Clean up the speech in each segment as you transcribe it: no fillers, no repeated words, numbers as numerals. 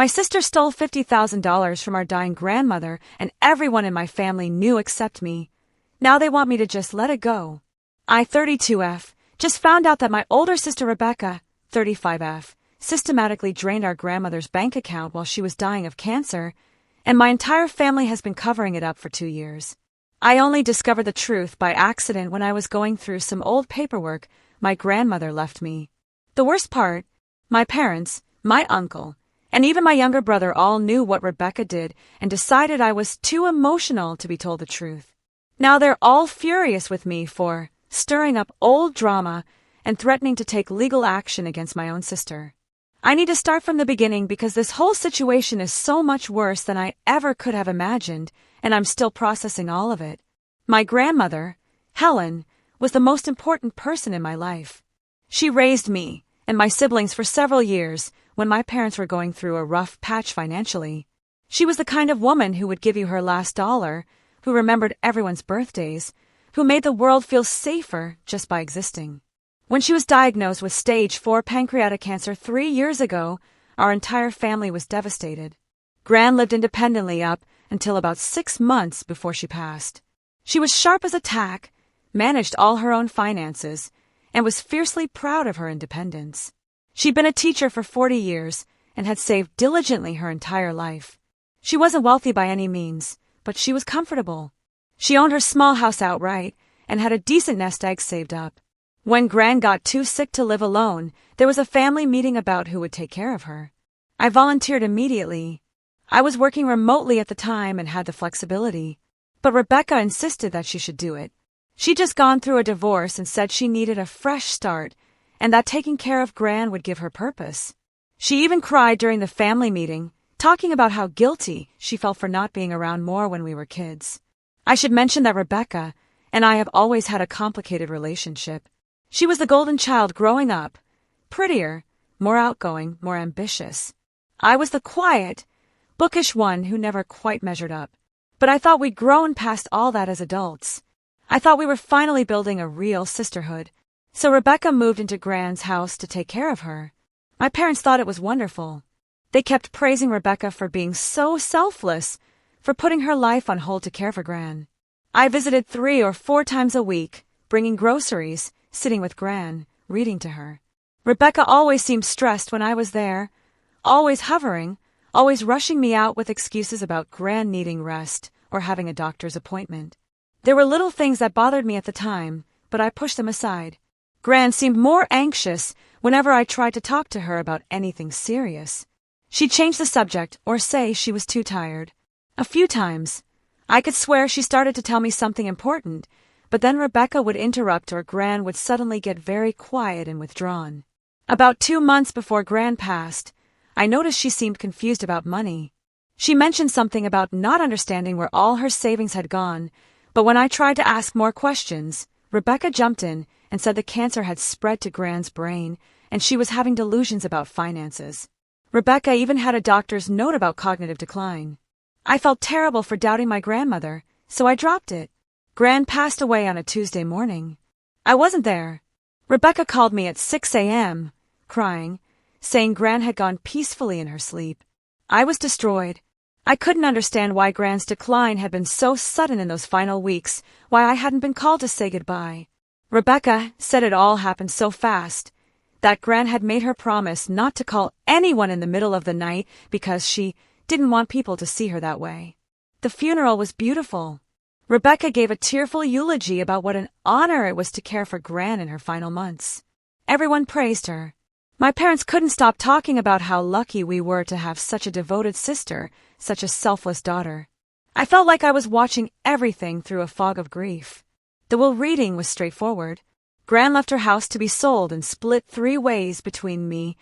My sister stole $50,000 from our dying grandmother, and everyone in my family knew except me. Now they want me to just let it go. I, 32F, just found out that my older sister Rebecca, 35F, systematically drained our grandmother's bank account while she was dying of cancer, and my entire family has been covering it up for 2 years. I only discovered the truth by accident when I was going through some old paperwork my grandmother left me. The worst part, my parents, my uncle, and even my younger brother all knew what Rebecca did and decided I was too emotional to be told the truth. Now they're all furious with me for stirring up old drama and threatening to take legal action against my own sister. I need to start from the beginning because this whole situation is so much worse than I ever could have imagined, and I'm still processing all of it. My grandmother, Helen, was the most important person in my life. She raised me and my siblings for several years when my parents were going through a rough patch financially. She was the kind of woman who would give you her last dollar, who remembered everyone's birthdays, who made the world feel safer just by existing. When she was diagnosed with stage 4 pancreatic cancer 3 years ago, our entire family was devastated. Gran lived independently up until about 6 months before she passed. She was sharp as a tack, managed all her own finances, and was fiercely proud of her independence. She'd been a teacher for 40 years and had saved diligently her entire life. She wasn't wealthy by any means, but she was comfortable. She owned her small house outright and had a decent nest egg saved up. When Gran got too sick to live alone, there was a family meeting about who would take care of her. I volunteered immediately. I was working remotely at the time and had the flexibility, but Rebecca insisted that she should do it. She'd just gone through a divorce and said she needed a fresh start and that taking care of Gran would give her purpose. She even cried during the family meeting, talking about how guilty she felt for not being around more when we were kids. I should mention that Rebecca and I have always had a complicated relationship. She was the golden child growing up, prettier, more outgoing, more ambitious. I was the quiet, bookish one who never quite measured up. But I thought we'd grown past all that as adults. I thought we were finally building a real sisterhood. So Rebecca moved into Gran's house to take care of her. My parents thought it was wonderful. They kept praising Rebecca for being so selfless, for putting her life on hold to care for Gran. I visited 3 or 4 times a week, bringing groceries, sitting with Gran, reading to her. Rebecca always seemed stressed when I was there, always hovering, always rushing me out with excuses about Gran needing rest or having a doctor's appointment. There were little things that bothered me at the time, but I pushed them aside. Gran seemed more anxious whenever I tried to talk to her about anything serious. She'd change the subject or say she was too tired. A few times, I could swear she started to tell me something important, but then Rebecca would interrupt or Gran would suddenly get very quiet and withdrawn. About 2 months before Gran passed, I noticed she seemed confused about money. She mentioned something about not understanding where all her savings had gone, but when I tried to ask more questions, Rebecca jumped in and said the cancer had spread to Gran's brain and she was having delusions about finances. Rebecca even had a doctor's note about cognitive decline. I felt terrible for doubting my grandmother, so I dropped it. Gran passed away on a Tuesday morning. I wasn't there. Rebecca called me at 6 a.m., crying, saying Gran had gone peacefully in her sleep. I was destroyed. I couldn't understand why Gran's decline had been so sudden in those final weeks, why I hadn't been called to say goodbye. Rebecca said it all happened so fast, that Gran had made her promise not to call anyone in the middle of the night because she didn't want people to see her that way. The funeral was beautiful. Rebecca gave a tearful eulogy about what an honor it was to care for Gran in her final months. Everyone praised her. My parents couldn't stop talking about how lucky we were to have such a devoted sister, such a selfless daughter. I felt like I was watching everything through a fog of grief. The will reading was straightforward. Gran left her house to be sold and split 3 ways between me,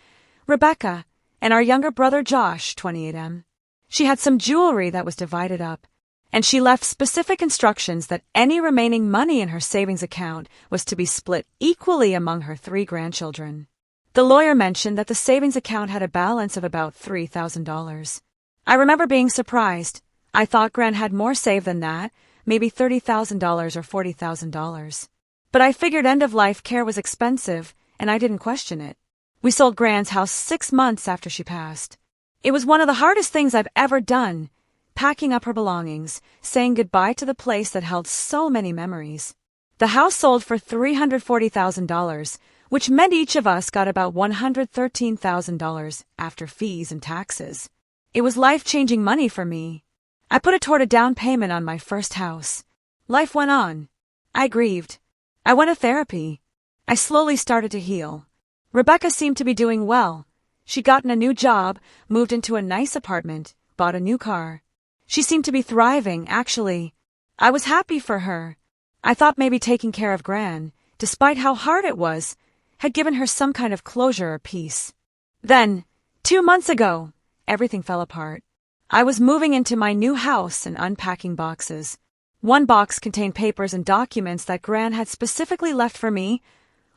Rebecca, and our younger brother Josh, 28M. She had some jewelry that was divided up, and she left specific instructions that any remaining money in her savings account was to be split equally among her 3 grandchildren. The lawyer mentioned that the savings account had a balance of about $3,000. I remember being surprised. I thought Gran had more saved than that, maybe $30,000 or $40,000. But I figured end-of-life care was expensive, and I didn't question it. We sold Gran's house 6 months after she passed. It was one of the hardest things I've ever done, packing up her belongings, saying goodbye to the place that held so many memories. The house sold for $340,000, which meant each of us got about $113,000 after fees and taxes. It was life-changing money for me. I put it toward a down payment on my first house. Life went on. I grieved. I went to therapy. I slowly started to heal. Rebecca seemed to be doing well. She'd gotten a new job, moved into a nice apartment, bought a new car. She seemed to be thriving, actually. I was happy for her. I thought maybe taking care of Gran, despite how hard it was, had given her some kind of closure or peace. Then, 2 months ago, everything fell apart. I was moving into my new house and unpacking boxes. One box contained papers and documents that Gran had specifically left for me,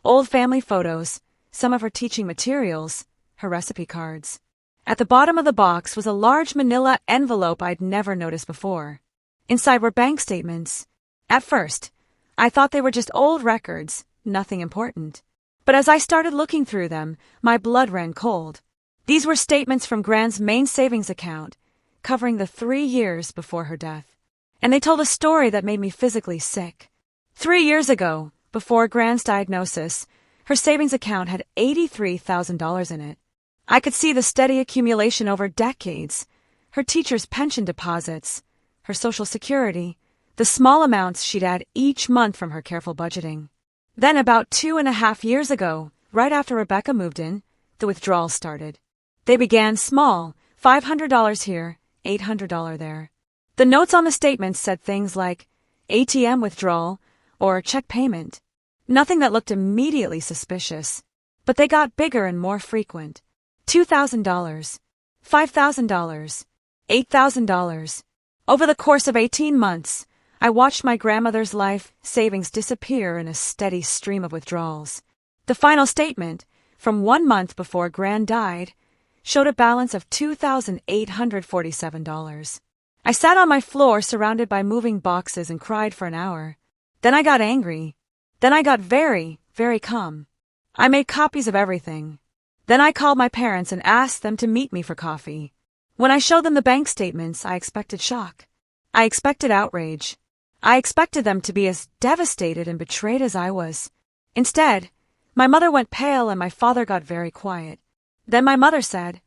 old family photos, some of her teaching materials, her recipe cards. At the bottom of the box was a large manila envelope I'd never noticed before. Inside were bank statements. At first, I thought they were just old records, nothing important. But as I started looking through them, my blood ran cold. These were statements from Gran's main savings account, covering the 3 years before her death. And they told a story that made me physically sick. 3 years ago, before Gran's diagnosis, her savings account had $83,000 in it. I could see the steady accumulation over decades, her teacher's pension deposits, her Social Security, the small amounts she'd add each month from her careful budgeting. Then about 2.5 years ago, right after Rebecca moved in, the withdrawals started. They began small, $500 here, $800 there. The notes on the statements said things like ATM withdrawal or check payment. Nothing that looked immediately suspicious, but they got bigger and more frequent. $2,000, $5,000, $8,000. Over the course of 18 months, I watched my grandmother's life savings disappear in a steady stream of withdrawals. The final statement, from 1 month before Gran died, showed a balance of $2,847. I sat on my floor surrounded by moving boxes and cried for an hour. Then I got angry. Then I got very, very calm. I made copies of everything. Then I called my parents and asked them to meet me for coffee. When I showed them the bank statements, I expected shock. I expected outrage. I expected them to be as devastated and betrayed as I was. Instead, my mother went pale and my father got very quiet. Then my mother said,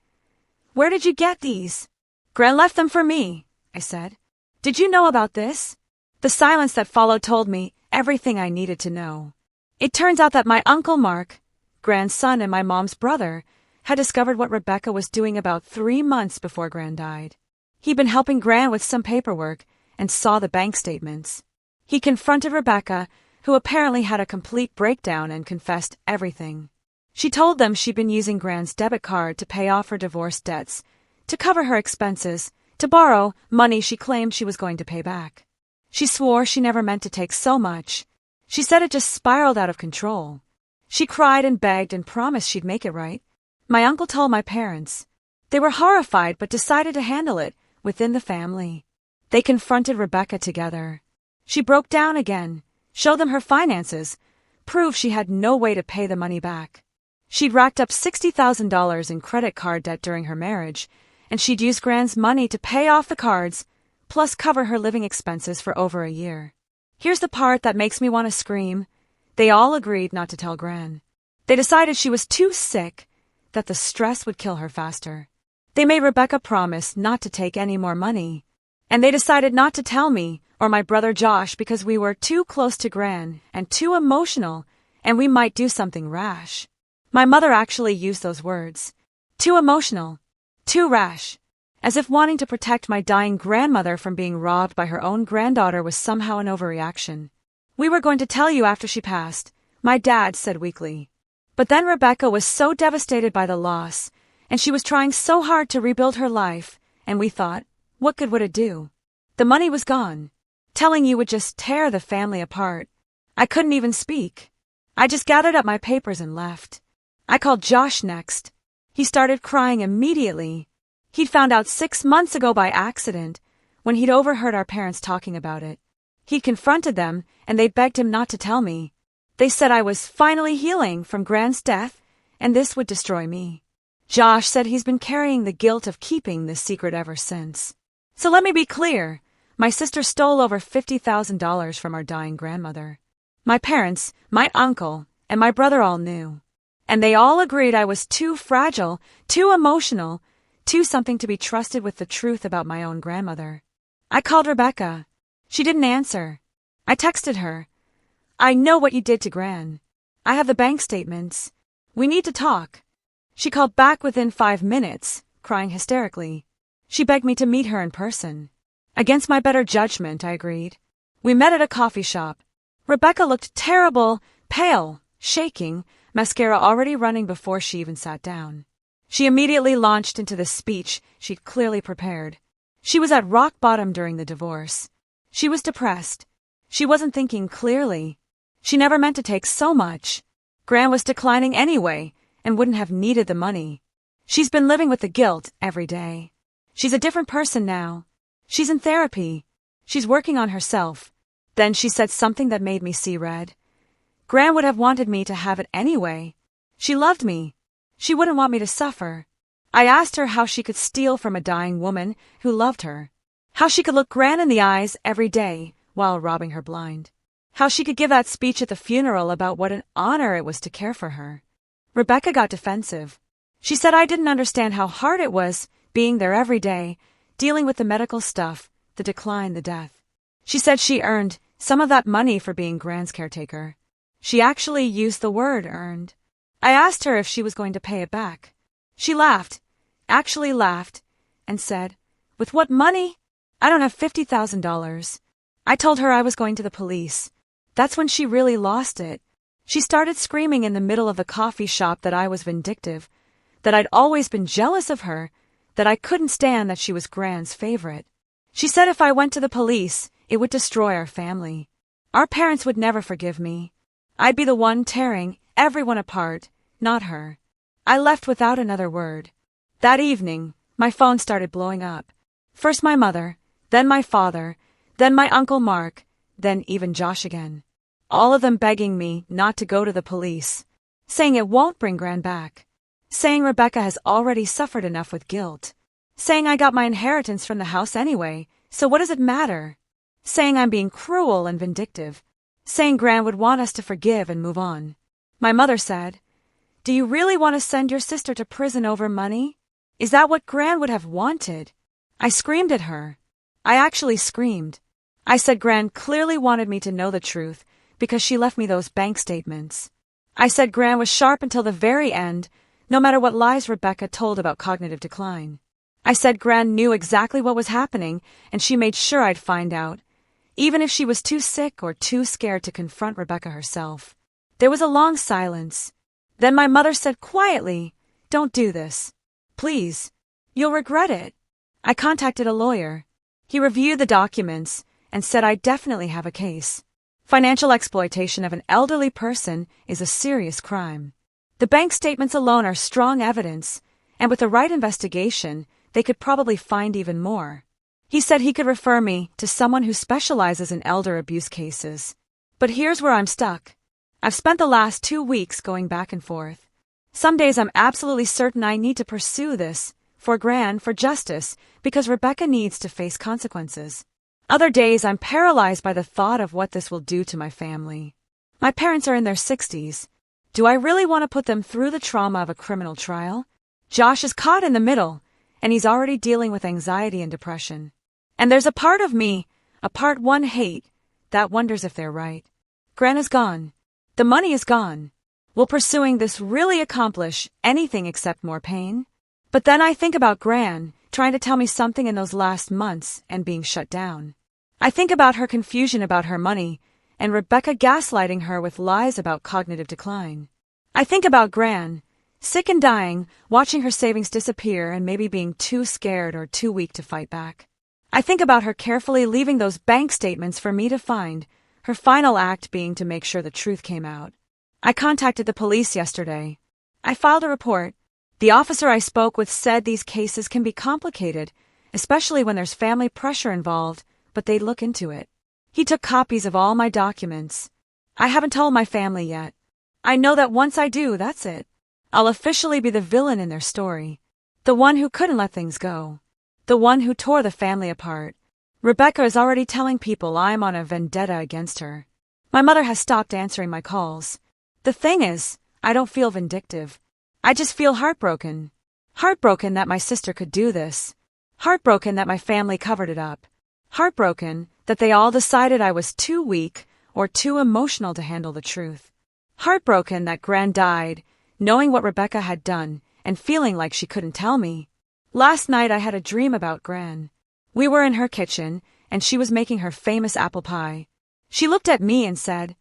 "Where did you get these?" "Gran left them for me," I said. "Did you know about this?" The silence that followed told me everything I needed to know. It turns out that my Uncle Mark, Gran's son and my mom's brother, had discovered what Rebecca was doing about 3 months before Gran died. He'd been helping Gran with some paperwork and saw the bank statements. He confronted Rebecca, who apparently had a complete breakdown, and confessed everything. She told them she'd been using Gran's debit card to pay off her divorce debts, to cover her expenses, to borrow money she claimed she was going to pay back. She swore she never meant to take so much. She said it just spiraled out of control. She cried and begged and promised she'd make it right. My uncle told my parents. They were horrified but decided to handle it within the family. They confronted Rebecca together. She broke down again, showed them her finances, proved she had no way to pay the money back. She'd racked up $60,000 in credit card debt during her marriage, and she'd used Gran's money to pay off the cards, plus cover her living expenses for over a year. Here's the part that makes me want to scream. They all agreed not to tell Gran. They decided she was too sick, that the stress would kill her faster. They made Rebecca promise not to take any more money. And they decided not to tell me or my brother Josh because we were too close to Gran and too emotional, and we might do something rash. My mother actually used those words. Too emotional. Too rash. As if wanting to protect my dying grandmother from being robbed by her own granddaughter was somehow an overreaction. "We were going to tell you after she passed," my dad said weakly. But then Rebecca was so devastated by the loss, and she was trying so hard to rebuild her life, and we thought, what good would it do? The money was gone. Telling you would just tear the family apart. I couldn't even speak. I just gathered up my papers and left. I called Josh next. He started crying immediately. He'd found out 6 months ago by accident, when he'd overheard our parents talking about it. He'd confronted them, and they begged him not to tell me. They said I was finally healing from Gran's death, and this would destroy me. Josh said he's been carrying the guilt of keeping this secret ever since. So let me be clear. My sister stole over $50,000 from our dying grandmother. My parents, my uncle, and my brother all knew. And they all agreed I was too fragile, too emotional, too something to be trusted with the truth about my own grandmother. I called Rebecca. She didn't answer. I texted her. I know what you did to Gran. I have the bank statements. We need to talk. She called back within 5 minutes, crying hysterically. She begged me to meet her in person. Against my better judgment, I agreed. We met at a coffee shop. Rebecca looked terrible, pale, shaking, mascara already running before she even sat down. She immediately launched into the speech she'd clearly prepared. She was at rock bottom during the divorce. She was depressed. She wasn't thinking clearly. She never meant to take so much. Gran was declining anyway and wouldn't have needed the money. She's been living with the guilt every day. She's a different person now. She's in therapy. She's working on herself. Then she said something that made me see red. Gran would have wanted me to have it anyway. She loved me. She wouldn't want me to suffer. I asked her how she could steal from a dying woman who loved her. How she could look Gran in the eyes every day while robbing her blind. How she could give that speech at the funeral about what an honor it was to care for her. Rebecca got defensive. She said I didn't understand how hard it was being there every day, dealing with the medical stuff, the decline, the death. She said she earned some of that money for being Gran's caretaker. She actually used the word earned. I asked her if she was going to pay it back. She laughed, actually laughed, and said, "With what money? I don't have $50,000. I told her I was going to the police. That's when she really lost it. She started screaming in the middle of the coffee shop that I was vindictive, that I'd always been jealous of her, that I couldn't stand that she was Gran's favorite. She said if I went to the police, it would destroy our family. Our parents would never forgive me. I'd be the one tearing everyone apart, not her. I left without another word. That evening, my phone started blowing up. First my mother, then my father, then my Uncle Mark, then even Josh again. All of them begging me not to go to the police, saying it won't bring Gran back, saying Rebecca has already suffered enough with guilt, saying I got my inheritance from the house anyway, so what does it matter, saying I'm being cruel and vindictive, saying Gran would want us to forgive and move on. My mother said, "Do you really want to send your sister to prison over money? Is that what Gran would have wanted?" I screamed at her. I actually screamed. I said Gran clearly wanted me to know the truth because she left me those bank statements. I said Gran was sharp until the very end, no matter what lies Rebecca told about cognitive decline. I said Gran knew exactly what was happening and she made sure I'd find out, even if she was too sick or too scared to confront Rebecca herself. There was a long silence. Then my mother said quietly, "Don't do this. Please. You'll regret it." I contacted a lawyer. He reviewed the documents and said I definitely have a case. Financial exploitation of an elderly person is a serious crime. The bank statements alone are strong evidence, and with the right investigation, they could probably find even more. He said he could refer me to someone who specializes in elder abuse cases. But here's where I'm stuck. I've spent the last 2 weeks going back and forth. Some days I'm absolutely certain I need to pursue this, for Gran, for justice, because Rebecca needs to face consequences. Other days I'm paralyzed by the thought of what this will do to my family. My parents are in their 60s. Do I really want to put them through the trauma of a criminal trial? Josh is caught in the middle, and he's already dealing with anxiety and depression. And there's a part of me, a part one hate, that wonders if they're right. Gran is gone. The money is gone. Will pursuing this really accomplish anything except more pain? But then I think about Gran, trying to tell me something in those last months and being shut down. I think about her confusion about her money, and Rebecca gaslighting her with lies about cognitive decline. I think about Gran, sick and dying, watching her savings disappear and maybe being too scared or too weak to fight back. I think about her carefully leaving those bank statements for me to find, her final act being to make sure the truth came out. I contacted the police yesterday. I filed a report. The officer I spoke with said these cases can be complicated, especially when there's family pressure involved, but they'd look into it. He took copies of all my documents. I haven't told my family yet. I know that once I do, that's it. I'll officially be the villain in their story. The one who couldn't let things go. The one who tore the family apart. Rebecca is already telling people I'm on a vendetta against her. My mother has stopped answering my calls. The thing is, I don't feel vindictive. I just feel heartbroken. Heartbroken that my sister could do this. Heartbroken that my family covered it up. Heartbroken that they all decided I was too weak or too emotional to handle the truth. Heartbroken that Gran died, knowing what Rebecca had done and feeling like she couldn't tell me. Last night I had a dream about Gran. We were in her kitchen, and she was making her famous apple pie. She looked at me and said,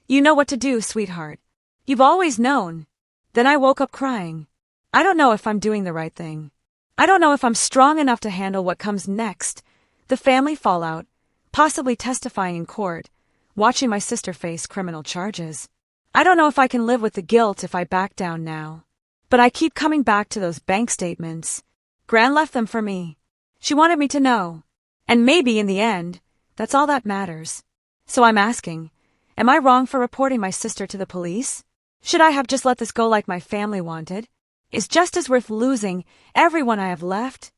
"You know what to do, sweetheart. You've always known." Then I woke up crying. I don't know if I'm doing the right thing. I don't know if I'm strong enough to handle what comes next. The family fallout, possibly testifying in court, watching my sister face criminal charges. I don't know if I can live with the guilt if I back down now. But I keep coming back to those bank statements. Gran left them for me. She wanted me to know. And maybe in the end, that's all that matters. So I'm asking, am I wrong for reporting my sister to the police? Should I have just let this go like my family wanted? Is justice worth losing everyone I have left?